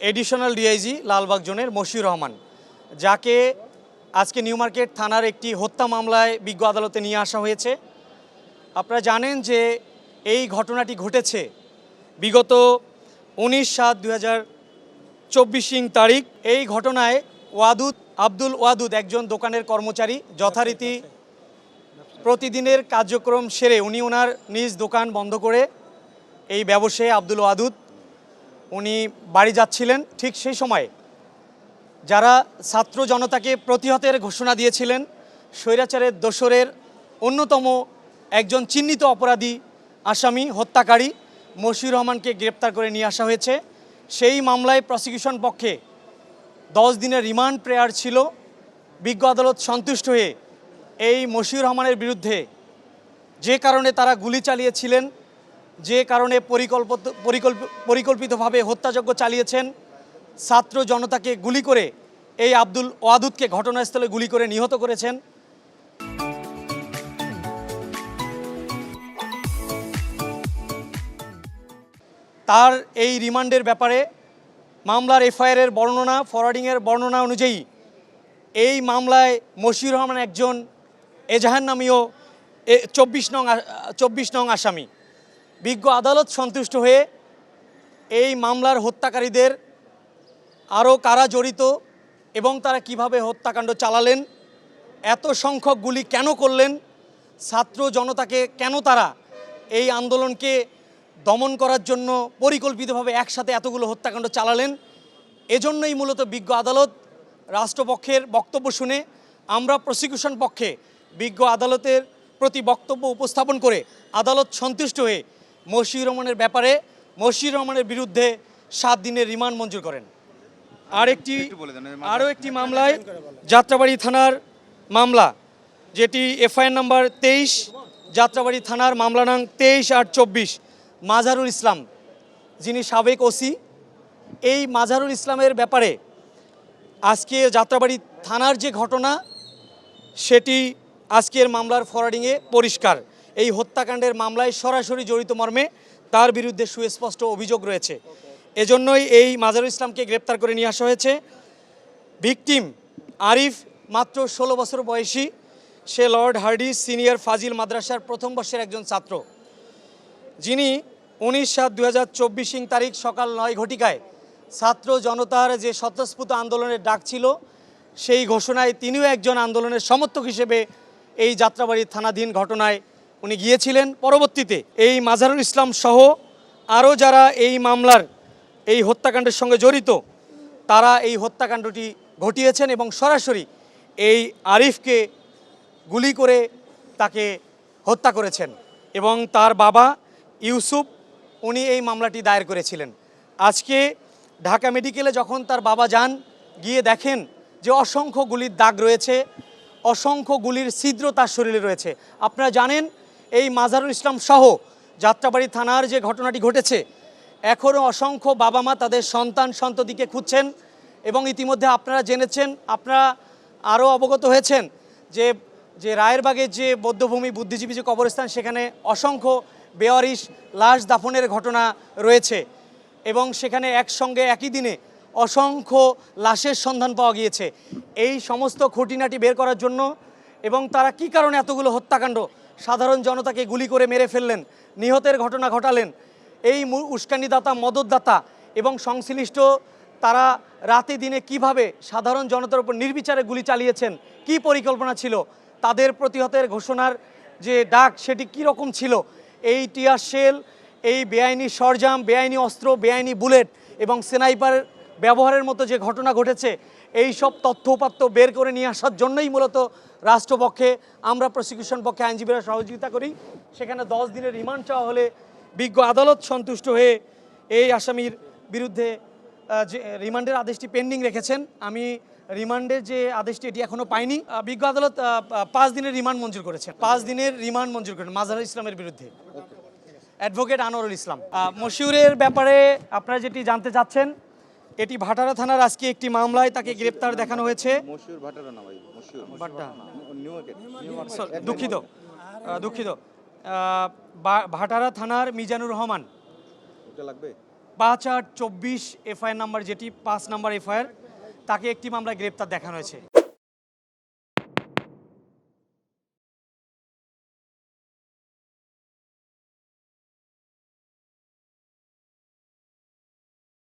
Additional DIG Lalbagh জোনের মশিউর রহমান, যাকে আজকে নিউ মার্কেট থানার একটি হত্যা মামলায় বিজ্ঞ আদালতে নিয়ে আসা হয়েছে। আপনারা জানেন যে এই ঘটনাটি ঘটেছে বিগত 19/7/2024 তারিখ। এই ঘটনায় আব্দুল ওয়াদুদ একজন দোকানের কর্মচারী, যথারীতি প্রতিদিনের কার্যক্রম সেরে উনি ওনার নিজ দোকান বন্ধ করে এই ব্যবসায়ী আব্দুল ওয়াদুদ উনি বাড়ি যাচ্ছিলেন। ঠিক সেই সময় যারা ছাত্র জনতাকে প্রতিহতের ঘোষণা দিয়েছিলেন, স্বৈরাচারের দোসরের অন্যতম একজন চিহ্নিত অপরাধী আসামি হত্যাকারী মশিউর রহমানকে গ্রেপ্তার করে নিয়ে আসা হয়েছে। সেই মামলায় প্রসিকিউশন পক্ষে 10 দিনের রিমান্ড প্রেয়ার ছিল। বিজ্ঞ আদালত সন্তুষ্ট হয়ে এই মশিউর রহমানের বিরুদ্ধে যে কারণে তারা গুলি চালিয়েছিলেন, যে কারণে পরিকল্পিতভাবে হত্যাযজ্ঞ চালিয়েছেন, ছাত্র জনতাকে গুলি করে এই আব্দুল ওয়াদুদকে ঘটনাস্থলে গুলি করে নিহত করেছেন, তার এই রিমান্ডের ব্যাপারে মামলার এফআইআরের বর্ণনা, ফরওয়ার্ডিংয়ের বর্ণনা অনুযায়ী এই মামলায় মশিউর রহমান একজন এজাহার নামীয় 24 নং আসামি। বিজ্ঞ আদালত সন্তুষ্ট হয়ে এই মামলার হত্যাকারীদের আরও কারা জড়িত এবং তারা কিভাবে হত্যাকাণ্ড চালালেন, এত সংখ্যক গুলি কেন করলেন, ছাত্র জনতাকে কেন তারা এই আন্দোলনকে দমন করার জন্য পরিকল্পিতভাবে একসাথে এতগুলো হত্যাকাণ্ড চালালেন, এজন্যই মূলত বিজ্ঞ আদালত রাষ্ট্রপক্ষের বক্তব্য শুনে আমরা প্রসিকিউশন পক্ষে বিজ্ঞ আদালতের প্রতি বক্তব্য উপস্থাপন করে আদালত সন্তুষ্ট হয়ে মশিউর রহমানের বিরুদ্ধে 7 দিনের রিমান্ড মঞ্জুর করেন। আরও একটি মামলায় যাত্রাবাড়ি থানার মামলা, যেটি এফআইআর নাম্বার 23, যাত্রাবাড়ি থানার মামলা নং 23/8/24, মাজারুল ইসলাম যিনি সাবেক ওসি, এই মাজারুল ইসলামের ব্যাপারে আজকে যাত্রাবাড়ি থানার যে ঘটনা সেটি আজকের মামলার ফরওয়ার্ডিংয়ে পরিষ্কার। এই হত্যাকাণ্ডের মামলায় সরাসরি জড়িত মর্মে তার বিরুদ্ধে সুস্পষ্ট অভিযোগ রয়েছে। এজন্যই এই মাজারুল ইসলামকে গ্রেপ্তার করে নিয়ে আসা হয়েছে। ভিকটিম আরিফ মাত্র 16 বছর বয়সী, সে লর্ড হার্ডিস সিনিয়র ফাজিল মাদ্রাসার প্রথম বর্ষের একজন ছাত্র, যিনি 19/7/2024 তারিখ সকাল 9 ঘটিকায় ছাত্র জনতার যে স্বতঃস্ফূর্ত আন্দোলনের ডাক ছিল, সেই ঘোষণায় তিনিও একজন আন্দোলনের সমর্থক হিসেবে এই যাত্রাবাড়ি থানাধীন ঘটনায় উনি গিয়েছিলেন। পরবর্তীতে এই মাজারুল ইসলাম সহ আরও যারা এই মামলার এই হত্যাকাণ্ডের সঙ্গে জড়িত, তারা এই হত্যাকাণ্ডটি ঘটিয়েছেন এবং সরাসরি এই আরিফকে গুলি করে তাকে হত্যা করেছেন এবং তার বাবা ইউসুফ উনি এই মামলাটি দায়ের করেছিলেন। আজকে ঢাকা মেডিকেলে যখন তার বাবা যান, গিয়ে দেখেন যে অসংখ্য গুলির দাগ রয়েছে, অসংখ্য গুলির ছিদ্র তার শরীরে রয়েছে। আপনারা জানেন এই মাজারুল ইসলাম সহ যাত্রাবাড়ি থানার যে ঘটনাটি ঘটেছে, এখনও অসংখ্য বাবা মা তাদের সন্ততিকে খুঁজছেন এবং ইতিমধ্যে আপনারা জেনেছেন, আপনারা আরও অবগত হয়েছেন যে রায়েরবাগের যে বৌদ্ধভূমি বুদ্ধিজীবী যে কবরস্থান, সেখানে অসংখ্য বেওয়ারিশ লাশ দাফনের ঘটনা রয়েছে এবং সেখানে একসঙ্গে একই দিনে অসংখ্য লাশের সন্ধান পাওয়া গিয়েছে। এই সমস্ত খুঁটিনাটি বের করার জন্য এবং তারা কি কারণে এতগুলো হত্যাকাণ্ড, সাধারণ জনতাকে গুলি করে মেরে ফেললেন, নিহতের ঘটনা ঘটালেন, এই উস্কানিদাতা, মদতদাতা এবং সংশ্লিষ্ট তারা রাতে দিনে কিভাবে সাধারণ জনতার উপর নির্বিচারে গুলি চালিয়েছেন, কি পরিকল্পনা ছিল, তাদের প্রতিহতের ঘোষণার যে ডাক সেটি কী রকম ছিল, এই টিয়ার শেল, এই বেআইনি সরঞ্জাম, বেআইনি অস্ত্র, বেআইনি বুলেট এবং স্নাইপার ব্যবহারের মতো যে ঘটনা ঘটেছে, এই সব তথ্য উপাত্ত বের করে নিয়ে আসার জন্যই মূলত রাষ্ট্রপক্ষে আমরা প্রসিকিউশন পক্ষে আইনজীবীরা সহযোগিতা করি। সেখানে 10 দিনের রিমান্ড চাওয়া হলে বিজ্ঞ আদালত সন্তুষ্ট হয়ে এই আসামির বিরুদ্ধে যে রিমান্ডের আদেশটি পেন্ডিং রেখেছেন। আমি রিমান্ডের যে আদেশটি এটি এখনও পাইনি। বিজ্ঞ আদালত 5 দিনের রিমান্ড মঞ্জুর করেছেন, 5 দিনের রিমান্ড মঞ্জুর করেন মাজারুল ইসলামের বিরুদ্ধে। অ্যাডভোকেট আনোয়ারুল ইসলাম। মশিউরের ব্যাপারে আপনারা যেটি জানতে চাচ্ছেন, এটি ভাটারা থানার আজকে একটি মামলায় তাকে গ্রেপ্তার দেখানো হয়েছে। দুঃখিত ভাটারা থানার মিজানুর রহমান, 5/8/24 এফআইআর নাম্বার, যেটি 5 নাম্বার এফআইআর, তাকে একটি মামলায় গ্রেপ্তার দেখানো হয়েছে।